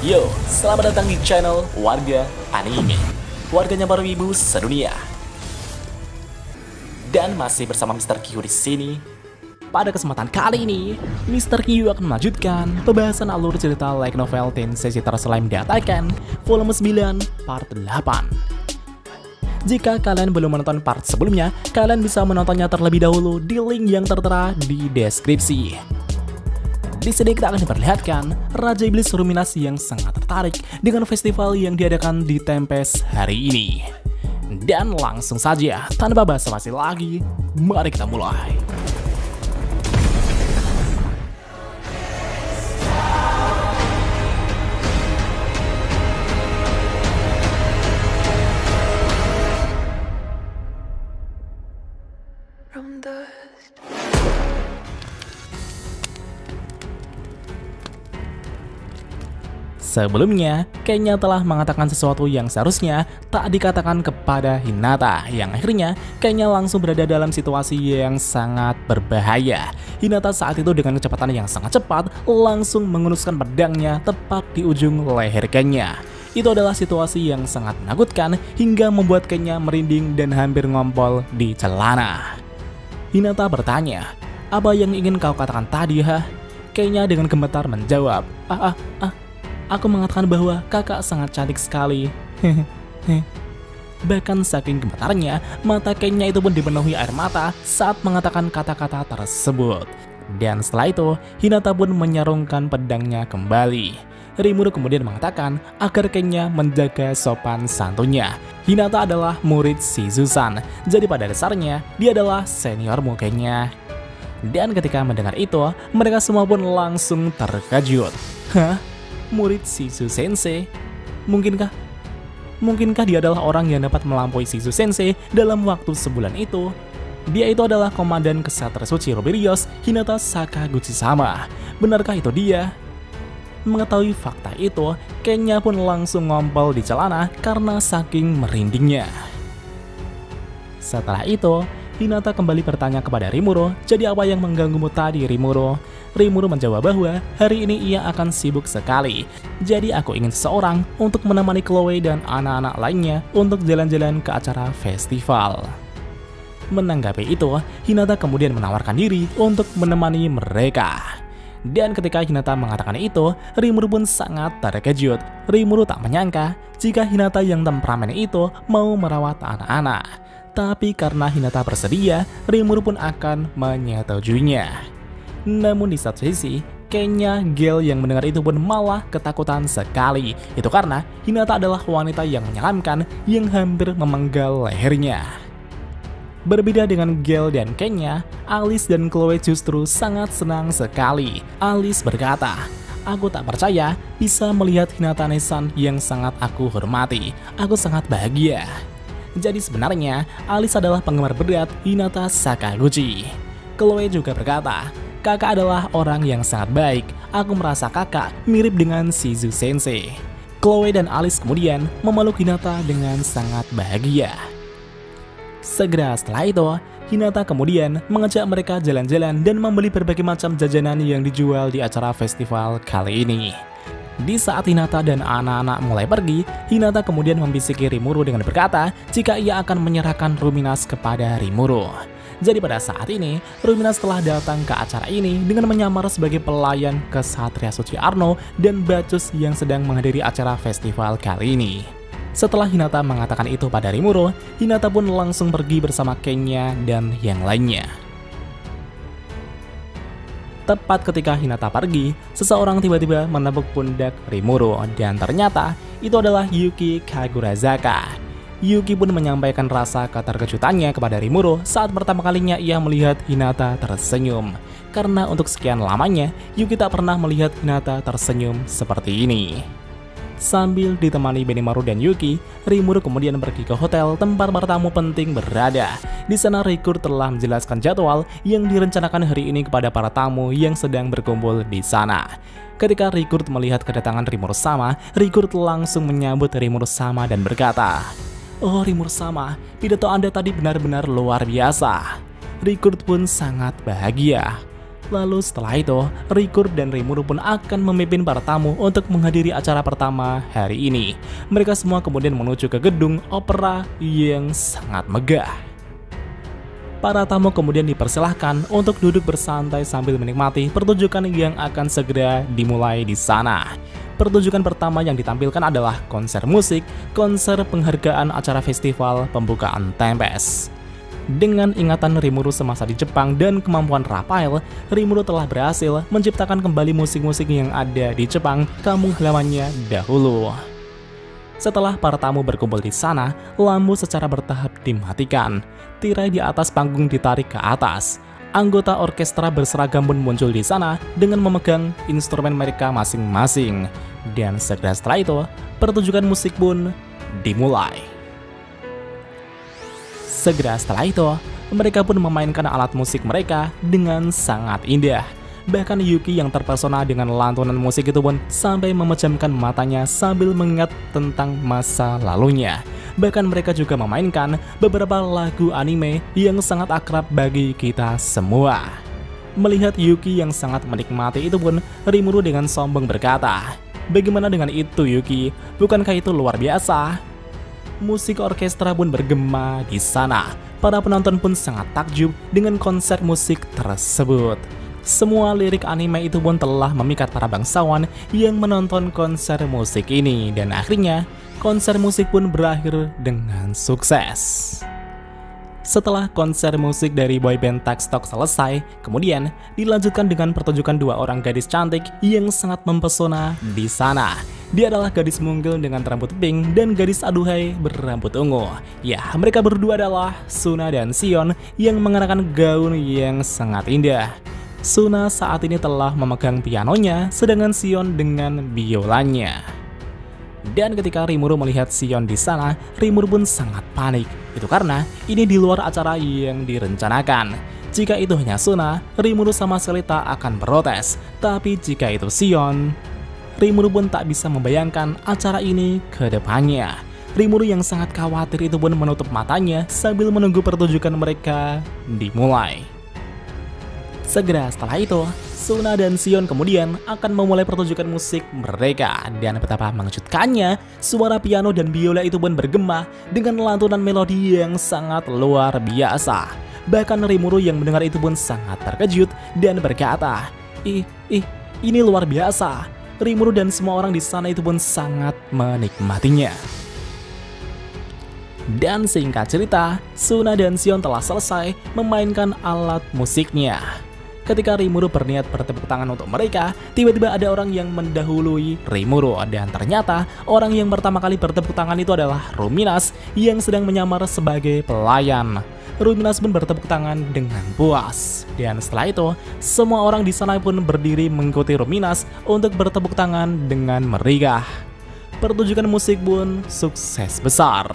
Yo, selamat datang di channel Warga Anime, warganya para wibu sedunia. Dan masih bersama Mr. Q di sini. Pada kesempatan kali ini, Mr. Q akan melanjutkan pembahasan alur cerita light novel Tensei Citra Slime Dataken volume 9 part 8. Jika kalian belum menonton part sebelumnya, kalian bisa menontonnya terlebih dahulu di link yang tertera di deskripsi. Di sini kita akan diperlihatkan Raja Iblis Ruminas yang sangat tertarik dengan festival yang diadakan di Tempest hari ini. Dan langsung saja, tanpa basa-basi lagi, mari kita mulai. Sebelumnya, Kenya telah mengatakan sesuatu yang seharusnya tak dikatakan kepada Hinata, yang akhirnya Kenya langsung berada dalam situasi yang sangat berbahaya. Hinata saat itu dengan kecepatan yang sangat cepat langsung mengenuskan pedangnya tepat di ujung leher Kenya. Itu adalah situasi yang sangat menakutkan hingga membuat Kenya merinding dan hampir ngompol di celana. Hinata bertanya, "Apa yang ingin kau katakan tadi, ha?" Kenya dengan gemetar menjawab, Aku mengatakan bahwa kakak sangat cantik sekali." Bahkan saking gemetarnya, mata Kenya itu pun dipenuhi air mata saat mengatakan kata-kata tersebut. Dan setelah itu, Hinata pun menyarungkan pedangnya kembali. Rimuru kemudian mengatakan agar Kenya menjaga sopan santunnya. Hinata adalah murid Shizu-san, jadi pada dasarnya dia adalah seniormu Kenya. Dan ketika mendengar itu, mereka semua pun langsung terkejut. Hah? Murid Shizu Sensei? Mungkinkah dia adalah orang yang dapat melampaui Shizu Sensei dalam waktu sebulan itu? Dia itu adalah komandan Kesatria Suci Ruby Ryos, Hinata Sakaguchi-sama. Benarkah itu dia? Mengetahui fakta itu, Kenya pun langsung ngompol di celana karena saking merindingnya. Setelah itu, Hinata kembali bertanya kepada Rimuru, "Jadi apa yang mengganggumu tadi, Rimuru?" Rimuru menjawab bahwa hari ini ia akan sibuk sekali. "Jadi aku ingin seseorang untuk menemani Chloe dan anak-anak lainnya untuk jalan-jalan ke acara festival." Menanggapi itu, Hinata kemudian menawarkan diri untuk menemani mereka. Dan ketika Hinata mengatakan itu, Rimuru pun sangat terkejut. Rimuru tak menyangka jika Hinata yang temperamen itu mau merawat anak-anak. Tapi karena Hinata bersedia, Rimuru pun akan menyetujuinya. Namun di satu sisi, Kenya Gale yang mendengar itu pun malah ketakutan sekali. Itu karena Hinata adalah wanita yang menyeramkan yang hampir memenggal lehernya. Berbeda dengan Gale dan Kenya, Alice dan Chloe justru sangat senang sekali. Alice berkata, "Aku tak percaya bisa melihat Hinata-san yang sangat aku hormati. Aku sangat bahagia." Jadi sebenarnya, Alice adalah penggemar berat Hinata Sakaguchi. Chloe juga berkata, "Kakak adalah orang yang sangat baik. Aku merasa kakak mirip dengan Shizu Sensei." Chloe dan Alice kemudian memeluk Hinata dengan sangat bahagia. Segera setelah itu, Hinata kemudian mengajak mereka jalan-jalan dan membeli berbagai macam jajanan yang dijual di acara festival kali ini. Di saat Hinata dan anak-anak mulai pergi, Hinata kemudian membisiki Rimuru dengan berkata jika ia akan menyerahkan Ruminas kepada Rimuru. Jadi pada saat ini, Ruminas telah datang ke acara ini dengan menyamar sebagai pelayan Kesatria Suci Arno dan Bacchus yang sedang menghadiri acara festival kali ini. Setelah Hinata mengatakan itu pada Rimuru, Hinata pun langsung pergi bersama Kenya dan yang lainnya. Tepat ketika Hinata pergi, seseorang tiba-tiba menepuk pundak Rimuru dan ternyata itu adalah Yuki Kagurazaka. Yuki pun menyampaikan rasa keterkejutannya kepada Rimuru saat pertama kalinya ia melihat Hinata tersenyum. Karena untuk sekian lamanya, Yuki tak pernah melihat Hinata tersenyum seperti ini. Sambil ditemani Benimaru dan Yuki, Rimuru kemudian pergi ke hotel tempat bertamu penting berada. Di sana Rikur telah menjelaskan jadwal yang direncanakan hari ini kepada para tamu yang sedang berkumpul di sana. Ketika Rikur melihat kedatangan Rimuru-sama, Rikur langsung menyambut Rimuru-sama dan berkata, "Oh Rimuru-sama, pidato Anda tadi benar-benar luar biasa." Rikur pun sangat bahagia. Lalu setelah itu, Rikur dan Rimuru pun akan memimpin para tamu untuk menghadiri acara pertama hari ini. Mereka semua kemudian menuju ke gedung opera yang sangat megah. Para tamu kemudian dipersilahkan untuk duduk bersantai sambil menikmati pertunjukan yang akan segera dimulai di sana. Pertunjukan pertama yang ditampilkan adalah konser musik, konser penghargaan acara festival pembukaan Tempest. Dengan ingatan Rimuru semasa di Jepang dan kemampuan Raphael, Rimuru telah berhasil menciptakan kembali musik-musik yang ada di Jepang kampung halamannya dahulu. Setelah para tamu berkumpul di sana, lampu secara bertahap dimatikan. Tirai di atas panggung ditarik ke atas. Anggota orkestra berseragam pun muncul di sana dengan memegang instrumen mereka masing-masing. Dan segera setelah itu, pertunjukan musik pun dimulai. Segera setelah itu, mereka pun memainkan alat musik mereka dengan sangat indah. Bahkan Yuki yang terpesona dengan lantunan musik itu pun sampai memejamkan matanya sambil mengingat tentang masa lalunya. Bahkan mereka juga memainkan beberapa lagu anime yang sangat akrab bagi kita semua. Melihat Yuki yang sangat menikmati itu pun, Rimuru dengan sombong berkata, "Bagaimana dengan itu Yuki? Bukankah itu luar biasa?" Musik orkestra pun bergema di sana. Para penonton pun sangat takjub dengan konser musik tersebut. Semua lirik anime itu pun telah memikat para bangsawan yang menonton konser musik ini. Dan akhirnya, konser musik pun berakhir dengan sukses. Setelah konser musik dari boyband Takstok selesai, kemudian dilanjutkan dengan pertunjukan dua orang gadis cantik yang sangat mempesona di sana. Dia adalah gadis mungil dengan rambut pink dan gadis aduhai berambut ungu. Ya, mereka berdua adalah Suna dan Sion yang mengenakan gaun yang sangat indah. Suna saat ini telah memegang pianonya, sedangkan Sion dengan biolanya. Dan ketika Rimuru melihat Sion di sana, Rimuru pun sangat panik. Itu karena ini di luar acara yang direncanakan. Jika itu hanya Suna, Rimuru sama sekali tak akan protes. Tapi jika itu Sion, Rimuru pun tak bisa membayangkan acara ini ke depannya. Rimuru yang sangat khawatir itu pun menutup matanya sambil menunggu pertunjukan mereka dimulai. Segera setelah itu, Suna dan Sion kemudian akan memulai pertunjukan musik mereka. Dan betapa mengejutkannya, suara piano dan biola itu pun bergema dengan lantunan melodi yang sangat luar biasa. Bahkan Rimuru yang mendengar itu pun sangat terkejut dan berkata, ini luar biasa. Rimuru dan semua orang di sana itu pun sangat menikmatinya. Dan singkat cerita, Suna dan Sion telah selesai memainkan alat musiknya. Ketika Rimuru berniat bertepuk tangan untuk mereka, tiba-tiba ada orang yang mendahului Rimuru. Dan ternyata orang yang pertama kali bertepuk tangan itu adalah Ruminas yang sedang menyamar sebagai pelayan. Ruminas pun bertepuk tangan dengan puas. Dan setelah itu, semua orang di sana pun berdiri mengikuti Ruminas untuk bertepuk tangan dengan meriah. Pertunjukan musik pun sukses besar.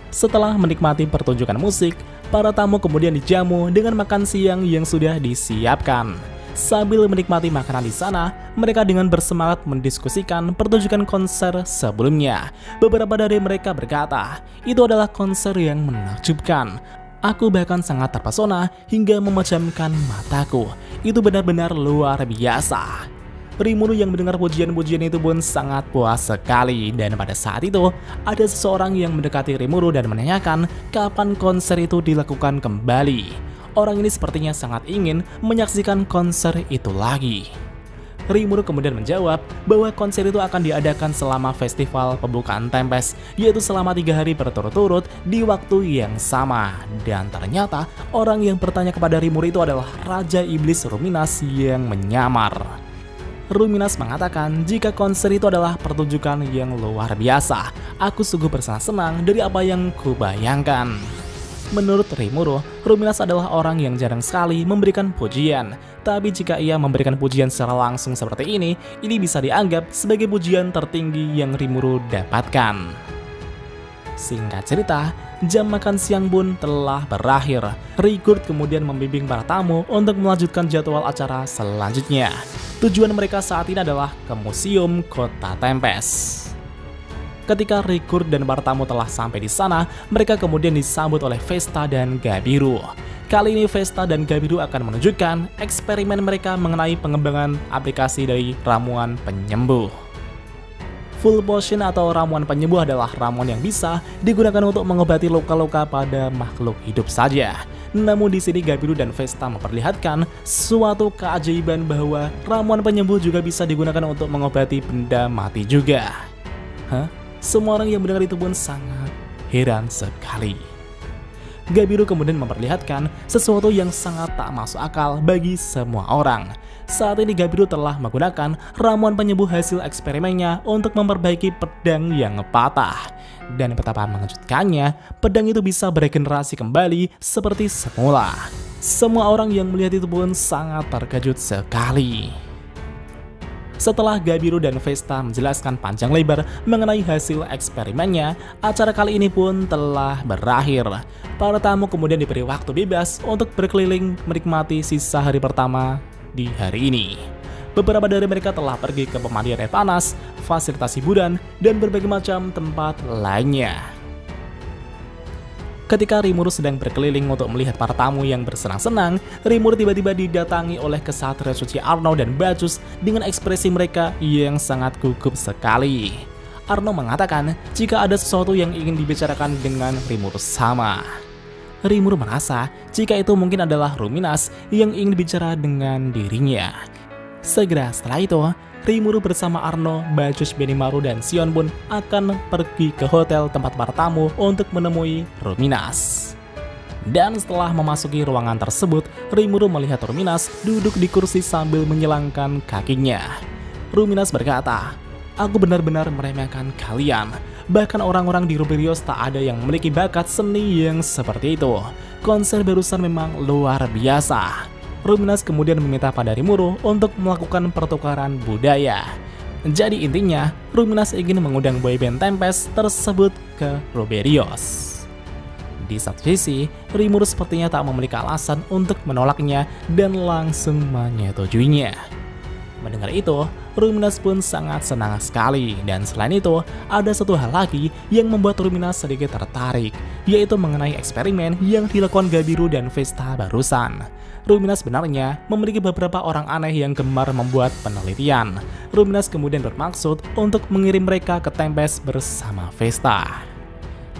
Setelah menikmati pertunjukan musik, para tamu kemudian dijamu dengan makan siang yang sudah disiapkan. Sambil menikmati makanan di sana, mereka dengan bersemangat mendiskusikan pertunjukan konser sebelumnya. Beberapa dari mereka berkata, itu adalah konser yang menakjubkan. Aku bahkan sangat terpesona hingga memejamkan mataku. Itu benar-benar luar biasa. Rimuru yang mendengar pujian-pujian itu pun sangat puas sekali. Dan pada saat itu, ada seseorang yang mendekati Rimuru dan menanyakan kapan konser itu dilakukan kembali. Orang ini sepertinya sangat ingin menyaksikan konser itu lagi. Rimuru kemudian menjawab bahwa konser itu akan diadakan selama festival pembukaan Tempest, yaitu selama 3 hari berturut-turut di waktu yang sama. Dan ternyata orang yang bertanya kepada Rimuru itu adalah Raja Iblis Ruminas yang menyamar. Ruminas mengatakan jika konser itu adalah pertunjukan yang luar biasa. Aku sungguh bersenang-senang dari apa yang kubayangkan. Menurut Rimuru, Ruminas adalah orang yang jarang sekali memberikan pujian. Tapi jika ia memberikan pujian secara langsung seperti ini bisa dianggap sebagai pujian tertinggi yang Rimuru dapatkan. Singkat cerita, jam makan siang pun telah berakhir. Rikur kemudian membimbing para tamu untuk melanjutkan jadwal acara selanjutnya. Tujuan mereka saat ini adalah ke Museum Kota Tempest. Ketika Rikur dan para tamu telah sampai di sana, mereka kemudian disambut oleh Vesta dan Gabiru. Kali ini Vesta dan Gabiru akan menunjukkan eksperimen mereka mengenai pengembangan aplikasi dari ramuan penyembuh. Full Potion atau ramuan penyembuh adalah ramuan yang bisa digunakan untuk mengobati luka-luka pada makhluk hidup saja. Namun di sini Gabiru dan Vesta memperlihatkan suatu keajaiban bahwa ramuan penyembuh juga bisa digunakan untuk mengobati benda mati juga. Semua orang yang mendengar itu pun sangat heran sekali. Gabiru kemudian memperlihatkan sesuatu yang sangat tak masuk akal bagi semua orang. Saat ini Gabiru telah menggunakan ramuan penyembuh hasil eksperimennya untuk memperbaiki pedang yang patah. Dan betapa mengejutkannya, pedang itu bisa beregenerasi kembali seperti semula. Semua orang yang melihat itu pun sangat terkejut sekali. Setelah Gabiru dan Vesta menjelaskan panjang lebar mengenai hasil eksperimennya, acara kali ini pun telah berakhir. Para tamu kemudian diberi waktu bebas untuk berkeliling menikmati sisa hari pertama di hari ini. Beberapa dari mereka telah pergi ke pemandian air panas, fasilitas hiburan, dan berbagai macam tempat lainnya. Ketika Rimuru sedang berkeliling untuk melihat para tamu yang bersenang-senang, Rimuru tiba-tiba didatangi oleh kesatria suci Arno dan Bacchus dengan ekspresi mereka yang sangat gugup sekali. Arno mengatakan jika ada sesuatu yang ingin dibicarakan dengan Rimuru sama. Rimuru merasa jika itu mungkin adalah Ruminas yang ingin bicara dengan dirinya. Segera setelah itu, Rimuru bersama Arno, Bacchus, Benimaru, dan Sion pun akan pergi ke hotel tempat para tamu untuk menemui Ruminas. Dan setelah memasuki ruangan tersebut, Rimuru melihat Ruminas duduk di kursi sambil menyilangkan kakinya. Ruminas berkata, "Aku benar-benar meremehkan kalian. Bahkan orang-orang di Ruberios tak ada yang memiliki bakat seni yang seperti itu. Konser barusan memang luar biasa." Ruminas kemudian meminta pada Rimuru untuk melakukan pertukaran budaya. Jadi intinya, Ruminas ingin mengundang boyband Tempest tersebut ke Ruberios. Di satu sisi, Rimuru sepertinya tak memiliki alasan untuk menolaknya dan langsung menyetujuinya. Mendengar itu, Ruminas pun sangat senang sekali, dan selain itu, ada satu hal lagi yang membuat Ruminas sedikit tertarik, yaitu mengenai eksperimen yang dilakukan Gabiru dan Vesta barusan. Ruminas sebenarnya memiliki beberapa orang aneh yang gemar membuat penelitian. Ruminas kemudian bermaksud untuk mengirim mereka ke Tempest bersama Vesta.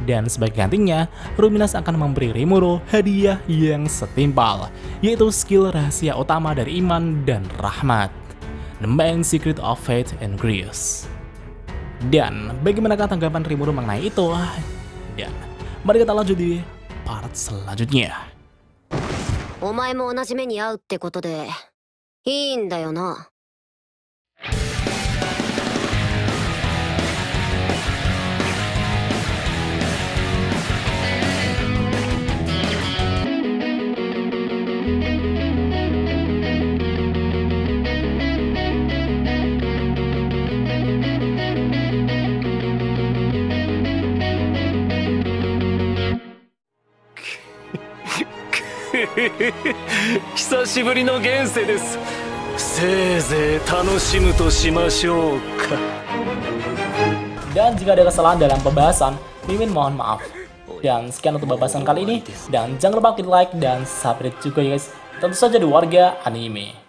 Dan sebagai gantinya, Ruminas akan memberi Rimuru hadiah yang setimpal, yaitu skill rahasia utama dari iman dan rahmat, The Main Secret of Faith and Grace. Dan bagaimanakah tanggapan Rimuru mengenai itu? Dan mari kita lanjut di part selanjutnya. お前も同じ目に遭うってことでいいんだよな。久しぶりの現世です。せいぜい楽しむとしましょうか。 Dan jika ada kesalahan dalam pembahasan, Mimin mohon maaf. Dan sekian untuk pembahasan kali ini. Dan jangan lupa klik like dan subscribe juga ya guys. Tentu saja di Warga Anime.